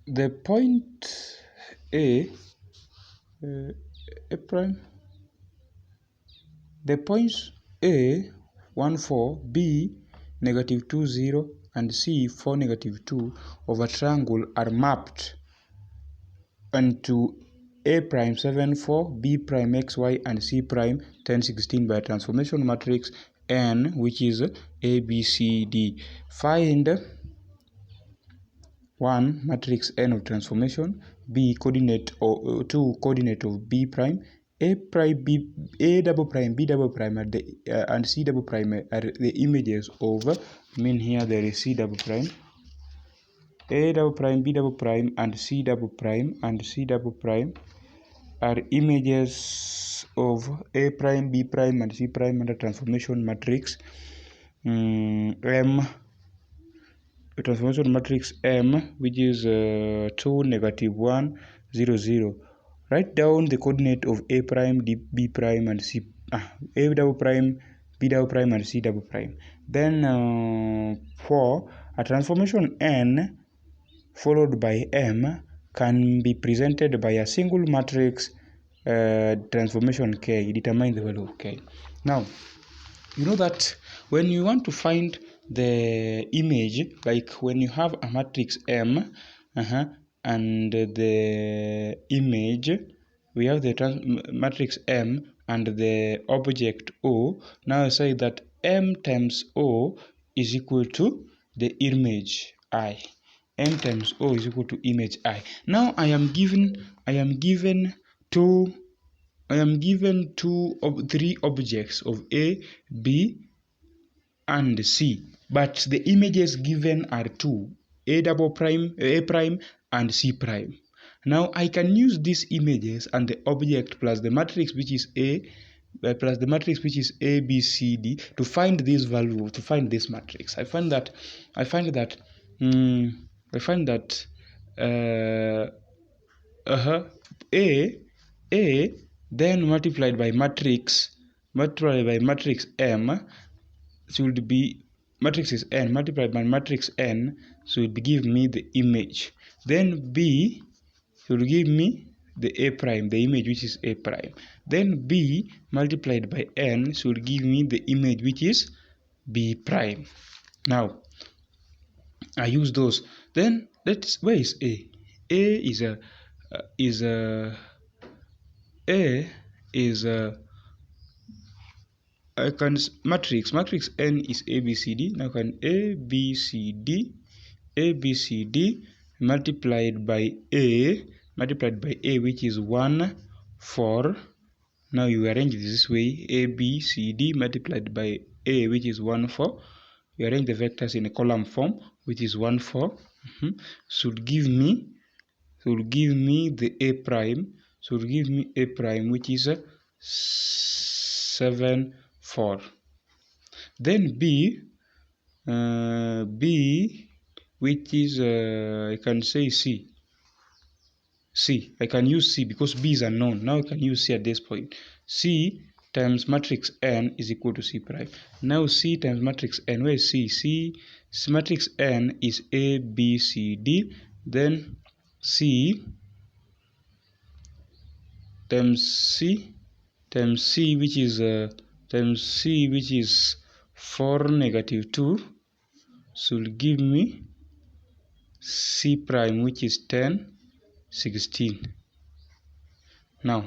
The point A prime, the points A 1 4, B negative 2 0, and C 4 negative 2 of a triangle are mapped onto A prime 7 4, B prime xy, and C prime 10 16 by a transformation matrix N, which is A B C D. Find 1 matrix N of transformation, B coordinate or 2 coordinate of B prime, A prime B, A double prime B double prime are the and C double prime are the images of, I mean here there is C double prime, A double prime B double prime and C double prime are images of A prime B prime and C prime under transformation matrix M. Transformation matrix M, which is 2 negative 1 0 0. Write down the coordinate of A prime B prime and C A double prime B double prime and C double prime. Then for a transformation N followed by M can be presented by a single matrix transformation K. Determine the value of K. Now you know that when you want to find the image, like when you have a matrix M and the image, we have the matrix M and the object O. Now I say that M times O is equal to the image I. M times O is equal to image I. Now I am given three objects of A, B, and C, but the images given are two, A double prime, A prime, and C prime. Now I can use these images and the object plus the matrix which is A plus the matrix which is A, B, C, D to find this value, to find this matrix. I find that A then multiplied by matrix M should be, matrix is N multiplied by matrix N should give me the image. Then B should give me the A prime, the image which is A prime. Then B multiplied by N should give me the image which is B prime. Now I use those. Then where is A? A is I can matrix N is ABCD. Now can ABCD multiplied by A which is 1 4. Now you arrange this way, ABCD multiplied by A which is 1 4. You arrange the vectors in a column form which is 1 4 should give me the A prime, which is 7 4. Then B which is I can say C. I can use C because B is unknown. Now I can use C at this point. C times matrix N is equal to C prime. Now C times matrix N, where is C? Matrix N is A, B, C, D. Then C times C which is 4 negative 2 should give me C prime which is 10 16. Now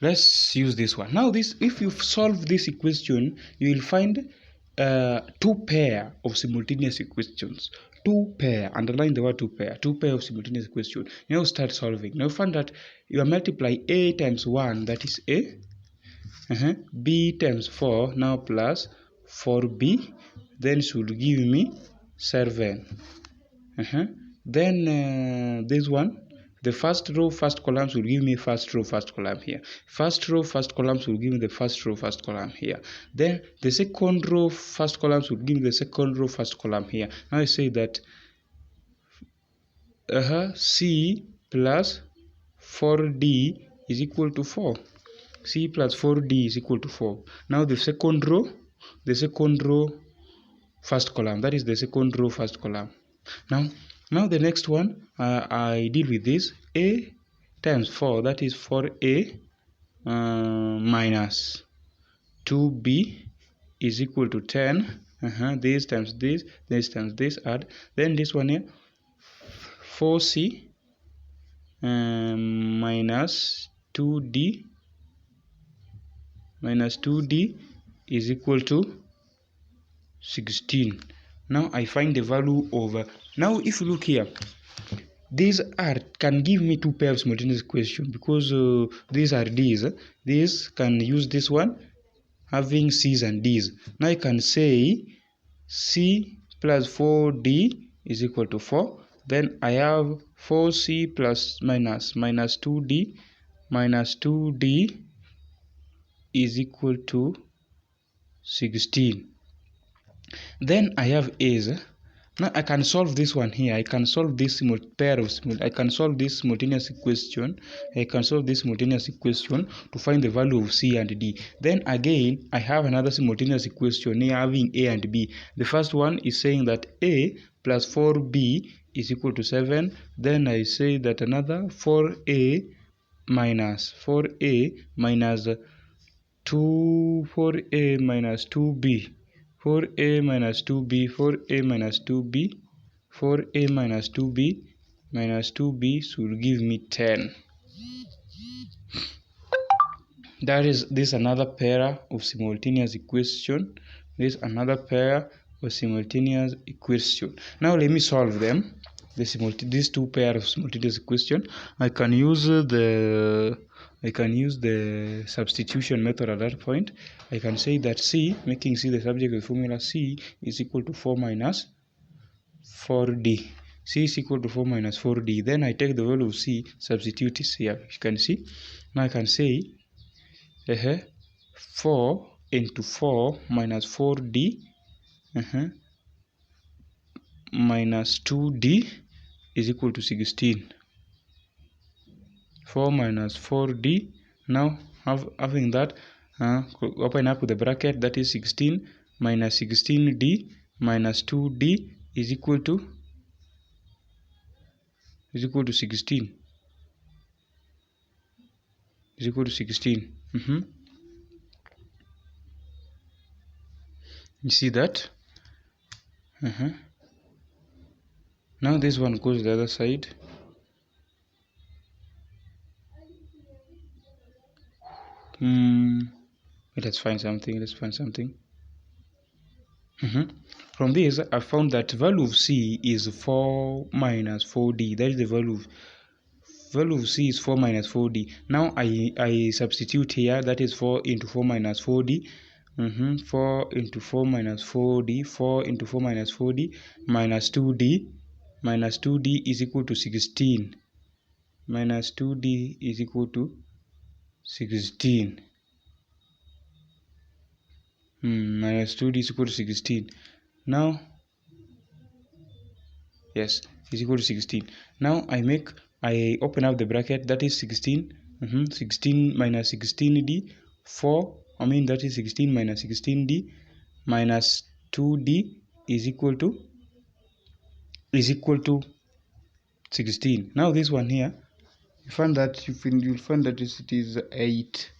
let's use this one. Now if you solve this equation, you will find two pair of simultaneous equations. Two pair, underline the word two pair of simultaneous equations. Now start solving. Now find that you multiply A times 1, that is A, B times 4, now plus 4B, then should give me 7. Then this one, the first row first column will give me first row first column here. First row first column will give me the first row first column here. Then the second row first column will give me the second row first column here. Now I say that C plus 4D is equal to 4. C plus 4D is equal to 4. Now the second row, first column, that is the second row, first column. Now the next one, I deal with this. A times 4, that is 4A minus 2B is equal to 10. This times this times this, add. Then this one here, 4C minus 2D is equal to 16. Now I find the value of now if you look here, these can give me two pairs of simultaneous equation, because these are D's. These can use this one having C's and D's. Now I can say C plus 4D is equal to 4. Then I have 4C plus minus 2D minus 2D is equal to 16. Then I have A's. Now I can solve this one here. I can solve this simultaneous equation. I can solve this simultaneous equation to find the value of C and D. Then again, I have another simultaneous equation here having A and B. The first one is saying that A plus 4B is equal to 7. Then I say that another 4A minus 2 4A minus 2B 4A minus 2B 4A minus 2B 4A minus 2B minus 2B should give me 10. That is this another pair of simultaneous equation. This another pair of simultaneous equation. Now let me solve them. These two pairs of simultaneous equation. I can use the substitution method at that point. I can say that C, making C the subject of the formula, C is equal to 4 minus 4D. C is equal to 4 minus 4D. Then I take the value of C, substitute it here. You can see. Now I can say 4 into 4 minus 4D minus 2D is equal to 16. 4 minus 4D. Now having that, open up the bracket, that is 16 minus 16D minus 2D is equal to 16. Is equal to 16. You see that? Now this one goes to the other side. Let's find something. From this, I found that value of C is 4 minus 4D. That is the value of C is 4 minus 4D. Now I substitute here, that is 4 into 4 minus 4D. 4 into 4 minus 4D, 4 into 4 minus 4D minus 2D. Minus 2D is equal to 16. Minus 2D is equal to 16. Minus 2D is equal to 16. Now, yes, is equal to 16. Now I open up the bracket, that is 16. 16 minus 16D, 4. That is 16 minus 16D minus 2D is equal to 16. Now this one here, you find that you'll find that it is 8.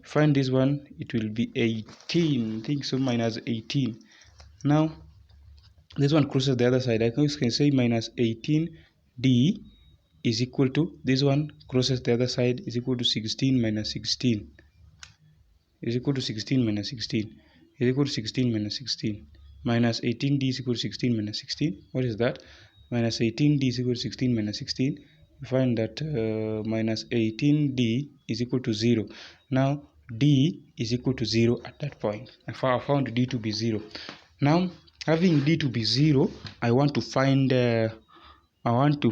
Find this one, it will be 18. I think so, minus 18. Now this one crosses the other side. I can say minus 18D is equal to, this one crosses the other side, is equal to 16 minus 16. Is equal to 16 minus 16. Is equal to 16 minus 16. Minus 18D is equal to 16 minus 16. What is that? Minus 18D is equal to 16 minus 16. We find that minus 18D is equal to 0. Now D is equal to 0 at that point. I found D to be 0. Now, having D to be 0, I want to find C. I want to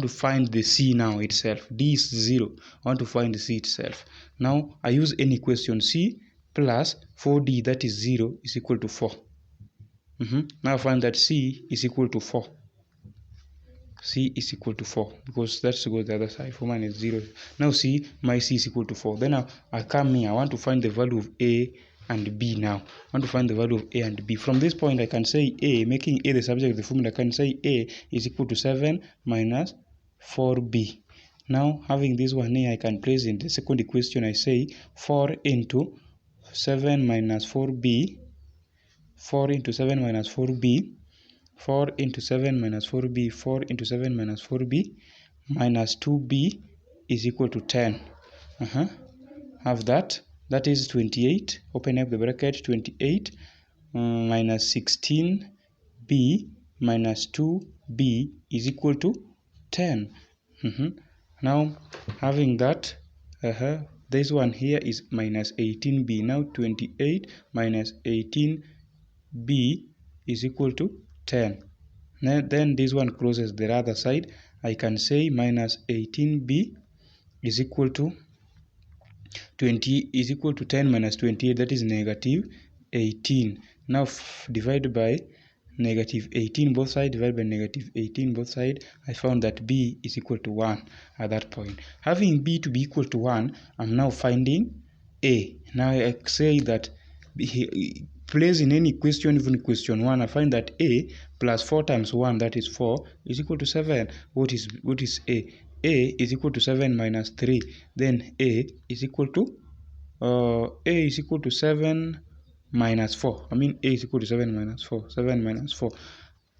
find the C now itself. D is 0. I want to find the C itself. Now I use any equation. C plus 4D, that is 0, is equal to 4. Now I find that C is equal to 4. c is equal to 4, because that's to go to the other side. 4 minus 0. Now see, my c is equal to 4. Then I come here, I want to find the value of a and b now. I want to find the value of a and b. From this point, I can say a, making a the subject of the formula, I can say a is equal to 7 minus 4b. Now, having this one here, I can place in the second equation. I say 4 into 7 minus 4b, 4 into 7 minus 4b, 4 into 7 minus 4b, 4 into 7 minus 4b, minus 2b is equal to 10. Have that. That is 28. Open up the bracket. 28 minus 16b minus 2b is equal to 10. Now, having that, this one here is minus 18b. Now, 28 minus 18b is equal to 10. Then this one closes the other side. I can say minus 18b is equal to 20 is equal to 10 minus 28, that is negative 18. Now divide by negative 18 both sides, divide by negative 18 both sides. I found that b is equal to 1 at that point. Having b to be equal to 1, I'm now finding a. Now I say that place in any question, even question 1, I find that a plus 4 times 1, that is 4, is equal to 7. What is a? A is equal to 7 minus 3. Then a is equal to 7 minus 4. I mean, a is equal to 7 minus 4. 7 minus 4.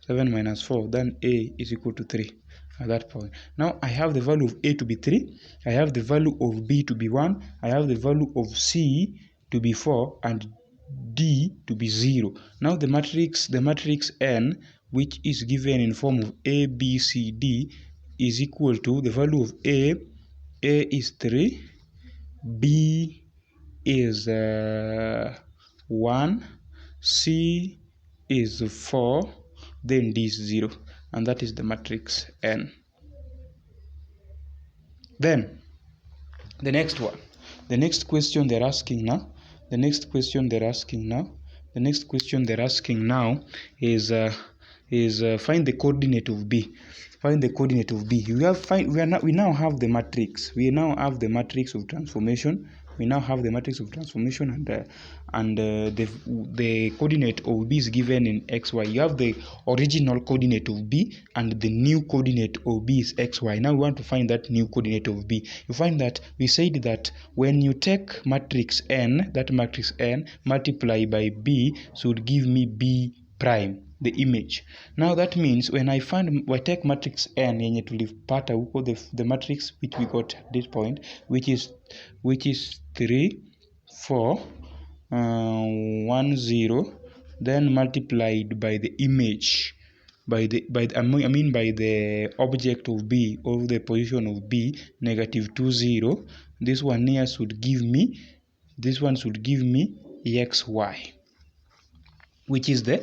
7 minus 4. Then a is equal to 3 at that point. Now I have the value of a to be 3. I have the value of b to be 1. I have the value of c to be 4 and d to be 0. Now the matrix n, which is given in form of a, b, c, d, is equal to the value of a is 3, b is 1, c is 4, then d is 0, and that is the matrix n. Then the next one, the next question they're asking now is find the coordinate of b. Find the coordinate of b. We now have the matrix. We now have the matrix of transformation. And the coordinate of b is given in xy. You have the original coordinate of b and the new coordinate of b is xy. Now we want to find that new coordinate of b. You find that we said that when you take matrix n, that matrix n multiply by b should give me b prime, the image. Now that means when I take matrix n yenye tulipata huko, the matrix which we got at this point, which is 3 4 1 0, then multiplied by the image, by the object of b, or the position of b, negative 2 0. This one here should give me xy, which is the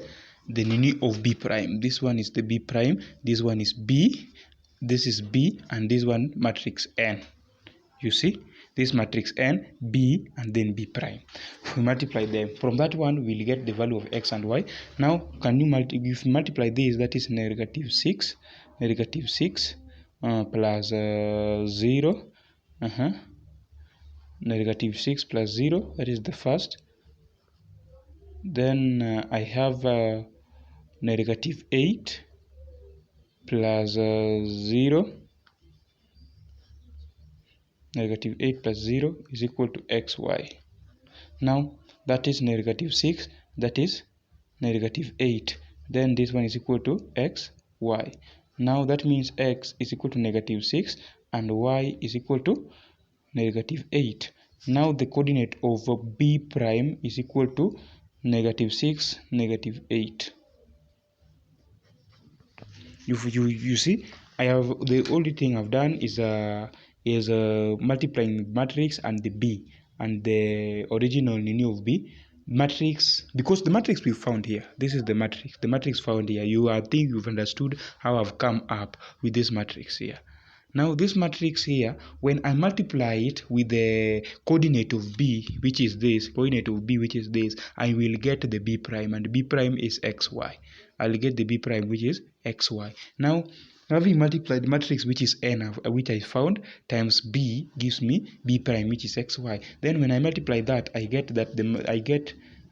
nini of b prime. This one is the b prime, this one is b, this is b, and this one matrix n. You see, this matrix n, b, and then b prime. We multiply them. From that one, we'll get the value of x and y. Now, can you if you multiply this, that is negative 6 plus 0. Negative 6 plus 0, that is the first. Then I have negative 8 plus 0. Negative 8 plus 0 is equal to xy. Now that is negative 6, that is negative 8. Then this one is equal to xy. Now that means x is equal to negative 6 and y is equal to negative 8. Now the coordinate of b prime is equal to negative 6, negative 8. You see, I have the only thing I've done is multiplying matrix and the b and the original nini of b matrix, because the matrix we found here, this is the matrix found here. I think you've understood how I've come up with this matrix here. Now this matrix here, when I multiply it with the coordinate of b, which is this, I will get the b prime, and b prime is xy. I'll get the b prime, which is xy. Now Now we multiply the matrix which is n, which I found, times b gives me b prime, which is xy. Then when I multiply that, I get that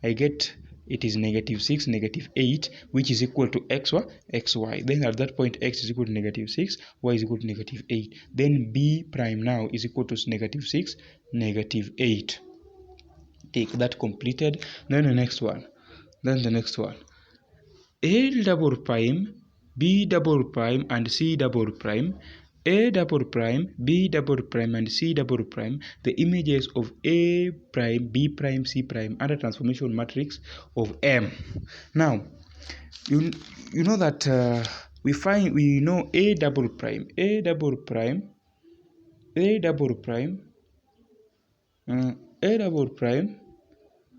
I get it is -6, -8, which is equal to xy. Then at that point, x is equal to -6, y is equal to -8. Then b prime now is equal to -6, -8. Take that completed. Then the next one. A double prime, B double prime, and C double prime. A double prime, B double prime, and C double prime, the images of A prime, B prime, C prime, and a transformation matrix of M. Now, you know that we know A double prime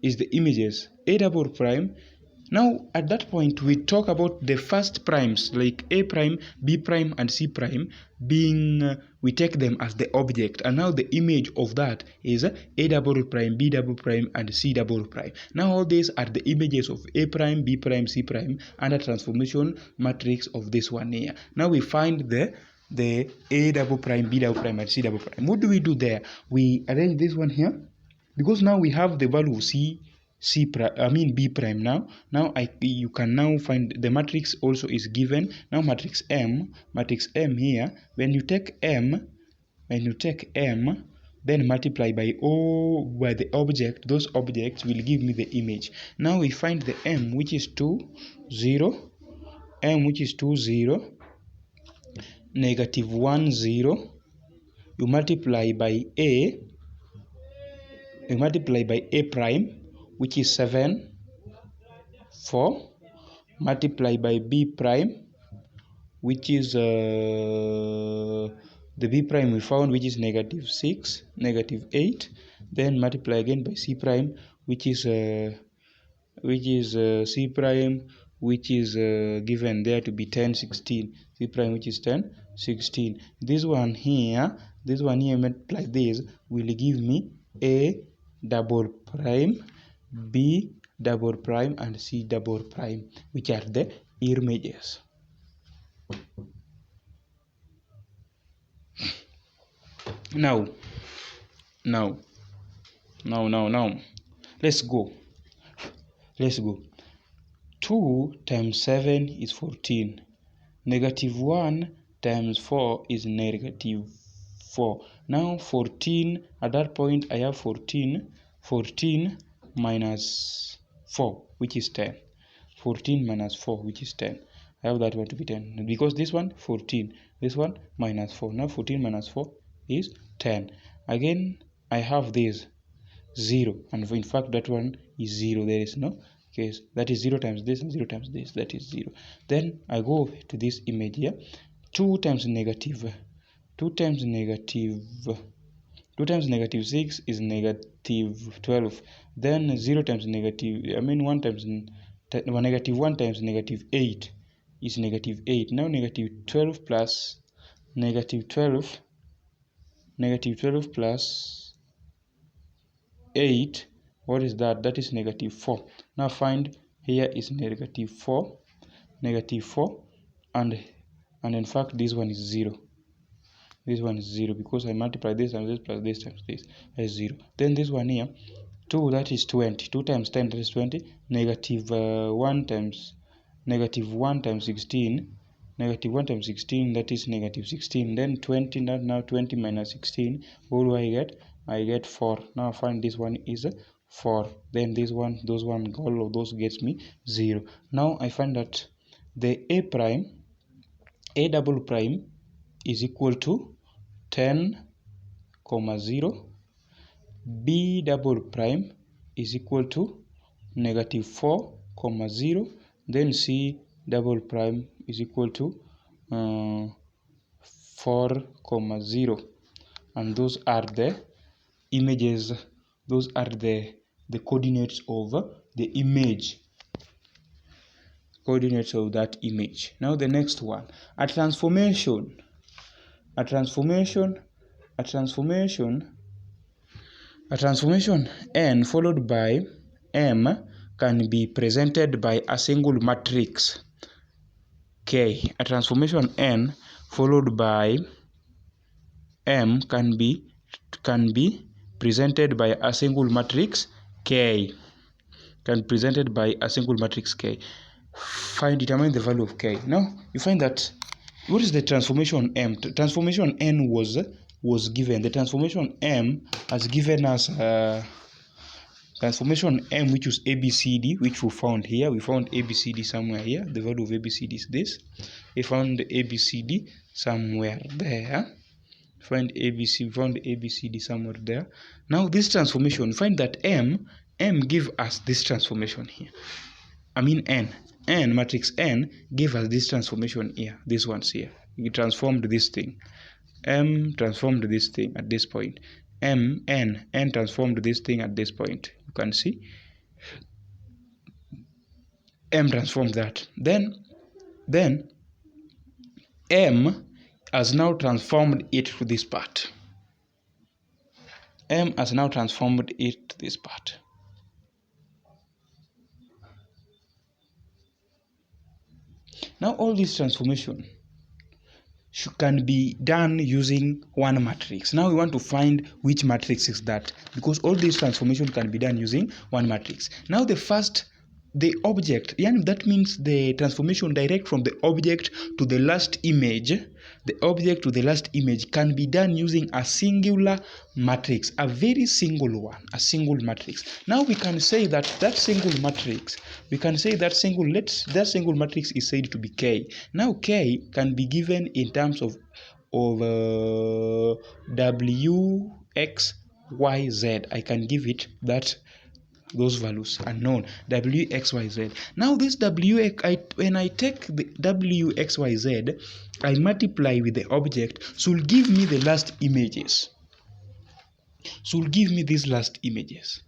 is the images A double prime. Now at that point we talk about the first primes like A prime, B prime, and C prime being we take them as the object, and now the image of that is A double prime, B double prime, and C double prime. Now all these are the images of A prime, B prime, C prime, and a transformation matrix of this one here. Now we find the A double prime, B double prime, and C double prime. What do we do there? We arrange this one here, because now we have the value B prime. Now you can now find the matrix also is given. Now matrix M here, when you take M, then multiply by the object, those objects will give me the image. Now we find the M, which is 2, 0, M which is 2, 0, -1, 0. You multiply by A prime, which is 7, 4, multiply by B prime, which is the B prime we found, which is -6, -8, then multiply again by C prime, which is C prime, which is given there to be 10, 16, C prime, which is 10, 16. This one here multiply this will give me A double prime, B double prime, and C double prime, which are the images. Now let's go. 2 times 7 is 14. -1 times 4 is -4. Now 14, at that point I have 14 minus 4, which is 10. 14 minus 4, which is 10. I have that one to be 10, because this one 14, this one minus 4. Now 14 minus 4 is 10. Again I have this 0, and in fact that one is 0. There is no case. That is 0 times this and 0 times this, that is 0. Then I go to this image here. 2 times negative 6 is -12. Then 0 times -1 times -1 times -8 is -8. Now -12 plus -12 plus 8, what is that? That is -4. Now find here is -4, and in fact this one is 0. This one is 0 because I multiply this times this plus this times this is 0. Then this one here, 2, that is 20. 2 times 10, that is 20. -1 times -1 times 16, that is -16. Then 20, now 20 minus 16, what do I get? I get 4. Now find this one is 4. Then this one, all of those gets me 0. Now I find that the A double prime is equal to 10, 0. B double prime is equal to -4, 0. Then C double prime is equal to 4, 0. And those are the images, those are the coordinates of the image, coordinates of that image. Now the next one, a transformation n followed by m can be presented by a single matrix K. A transformation n followed by M can be presented by a single matrix K. Can be presented by a single matrix K. Determine the value of K. Now you find that what is the transformation M? Transformation N was given. The transformation M has given us transformation M, which was ABCD, which we found here. We found ABCD somewhere here. The value of ABCD is this. We found the ABCD somewhere there. Find ABCD somewhere there. Now this transformation, find that M give us this transformation here. I mean N matrix N gave us this transformation here. This one's here. We transformed this thing. M transformed this thing at this point. N transformed this thing at this point. You can see M transformed that. Then M has now transformed it to this part. M has now transformed it to this part. Now all this transformation can be done using one matrix. Now we want to find which matrix is that, because all this transformation can be done using one matrix. Now the object, and that means the transformation direct from the object to the last image, can be done using a singular matrix, a very single one, a single matrix. Now we can say that single matrix, that single matrix is said to be K. Now K can be given in terms of W, X, Y, Z. I can give it those values unknown, W, X, Y, Z. Now this when I take the W, X, Y, Z, I multiply with the object, so will give me the last images. So will give me these last images.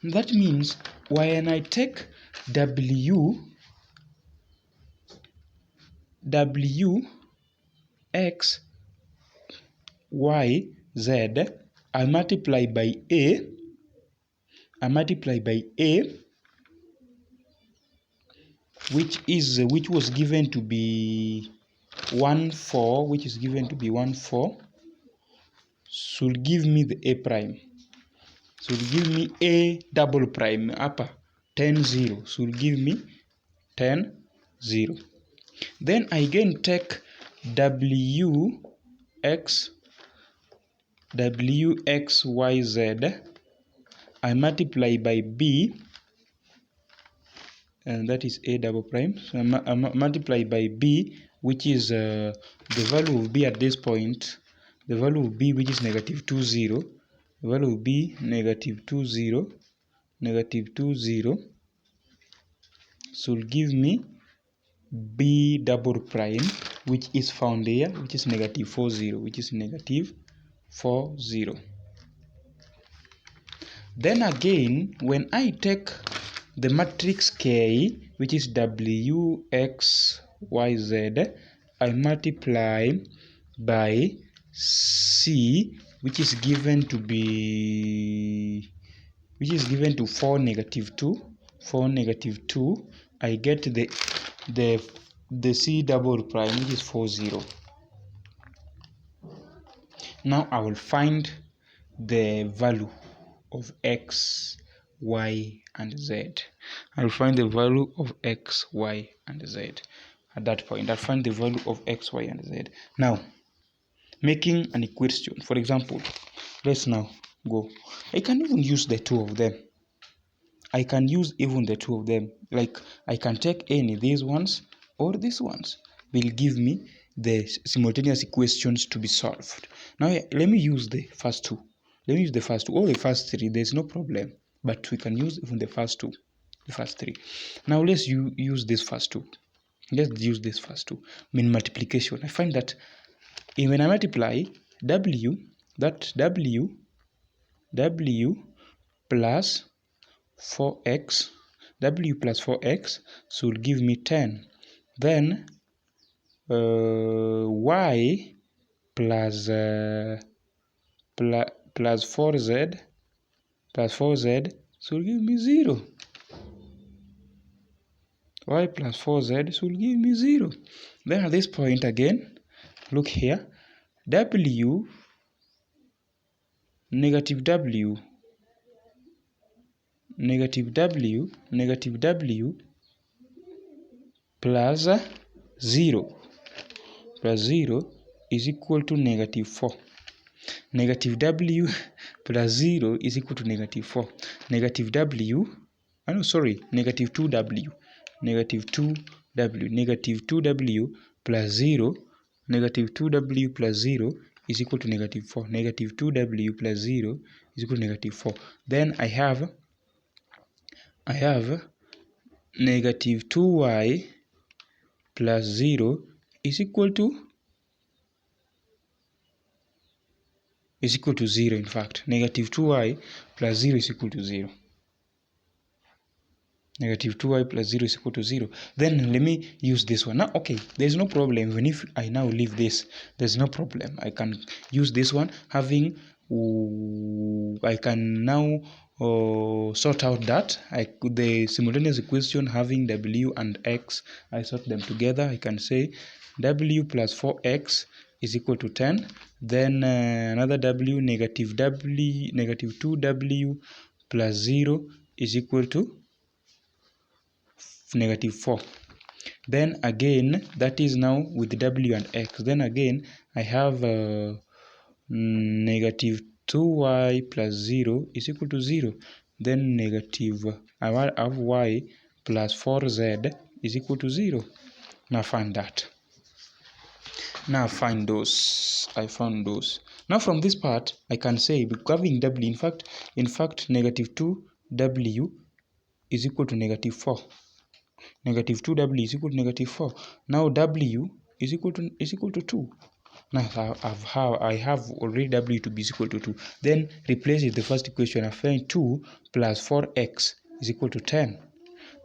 That means when I take W, X, Y, Z, I multiply by A, which was given to be 1, 4, which is given to be 1, 4, should give me the A prime. Should give me A double prime upper 10, 0. Should give me 10, 0. Then I again take W, X, Y, Z. I multiply by B, and that is A double prime. So I multiply by B, which is the value of B at this point. The value of B, which is negative 2, 0. The value of B, negative 2, 0. Negative 2, 0. So give me B double prime, which is found here, which is negative 4, 0. Which is negative 4, 0. Then again, when I take the matrix K, which is W, X, Y, Z, I multiply by C, which is given to 4, negative 2. 4, negative 2. I get the C double prime, which is 4, 0. Now I will find the value of X, Y, and Z. I will find the value of X, Y, and Z. At that point, I'll find the value of X, Y, and Z. Now, making an equation. For example, let's now go. I can even use the two of them. Like I can take any of these ones or these ones. Will give me the simultaneous equations to be solved. Now, let me use the first two. Let me use the first two. All the first three, there's no problem. But we can use even the first two. The first three. Now, let's use this first two. Let's use this first two. Mean multiplication. I find that when I multiply W plus 4x, W plus 4x, so will give me 10. Then Y plus 4z, so will give me 0. Y plus 4z should give me 0. Then at this point again, look here, w, negative w, negative w, negative w plus 0 is equal to negative 4. Negative w plus 0 is equal to negative 4. Negative w, negative 2w. Negative 2w. Negative 2w plus 0. Negative 2w plus 0 is equal to negative 4. Negative 2w plus 0 is equal to negative 4. Then I have negative 2y plus 0 is equal to 0. In fact, negative 2y plus 0 is equal to 0. Negative 2y plus 0 is equal to 0. Then let me use this one. Now, okay, there's no problem. Even if I now leave this, there's no problem. I can use this one. I can now sort out that. The simultaneous equation having w and x, I sort them together. I can say w plus 4x is equal to 10. Then another w, negative 2w plus 0 is equal to negative 4. Then again, that is now with w and x. Then again, I have negative 2y plus 0 is equal to 0. Then I have y plus 4z is equal to 0. Now find that. Now find those. I found those. Now from this part, I can say, having w, in fact, negative 2w is equal to negative 4. Negative 2w is equal to negative 4. Now w is equal to 2. Now I have already w to be equal to 2. Then replace it the first equation. I find 2 plus 4x is equal to 10.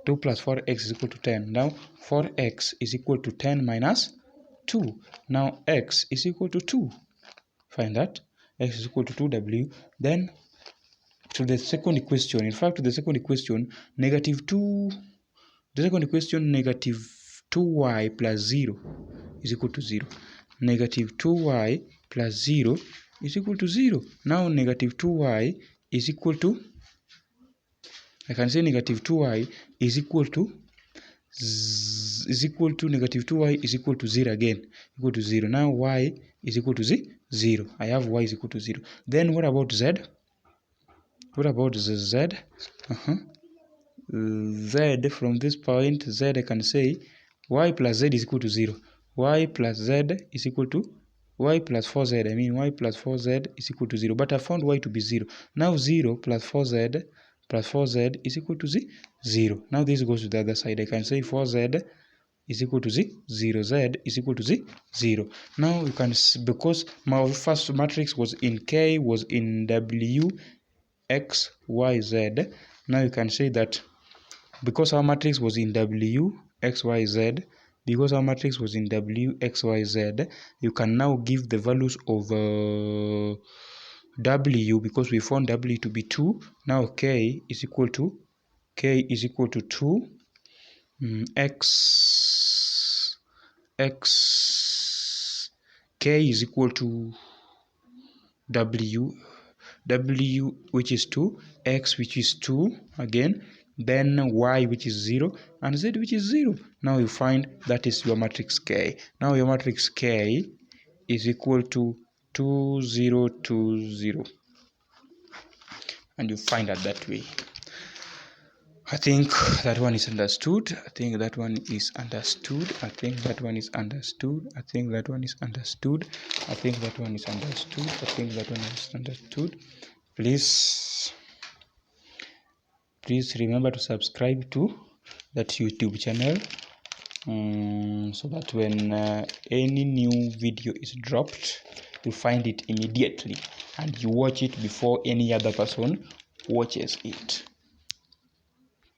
2 plus 4x is equal to 10. Now 4x is equal to 10 minus 2. Now x is equal to 2. Find that. X is equal to 2w. Then to the second equation. In fact, to the second equation, negative 2. The second equation, negative 2y plus 0 is equal to 0. Negative 2y plus 0 is equal to 0. Now negative 2y is equal to, I can say negative 2y is equal to negative 2y is equal to 0 again. Equal to 0. Now y is equal to 0. I have y is equal to 0. Then what about z? What about z? Z, from this point, z, I can say y plus z is equal to 0. Y plus z is equal to y plus 4z. I mean y plus 4z is equal to 0. But I found y to be 0. Now 0 plus 4z is equal to 0. Now this goes to the other side. I can say 4z is equal to 0. Z is equal to 0. Now you can see, because my first matrix was in K, was in W, X, Y, Z. Now you can say that because our matrix was in W, X, Y, Z, because our matrix was in W, X, Y, Z, you can now give the values of W, because we found W to be 2. Now K is equal to 2. K is equal to W which is 2, X which is 2 again, then Y which is 0, and Z which is 0. Now you find that is your matrix K. Now your matrix K is equal to 2, 0, 2, 0. And you find out that way. I think that one is understood. I think that one is understood. I think that one is understood. I think that one is understood. I think that one is understood. I think that one is understood. Please remember to subscribe to that YouTube channel, so that when any new video is dropped, you find it immediately and you watch it before any other person watches it.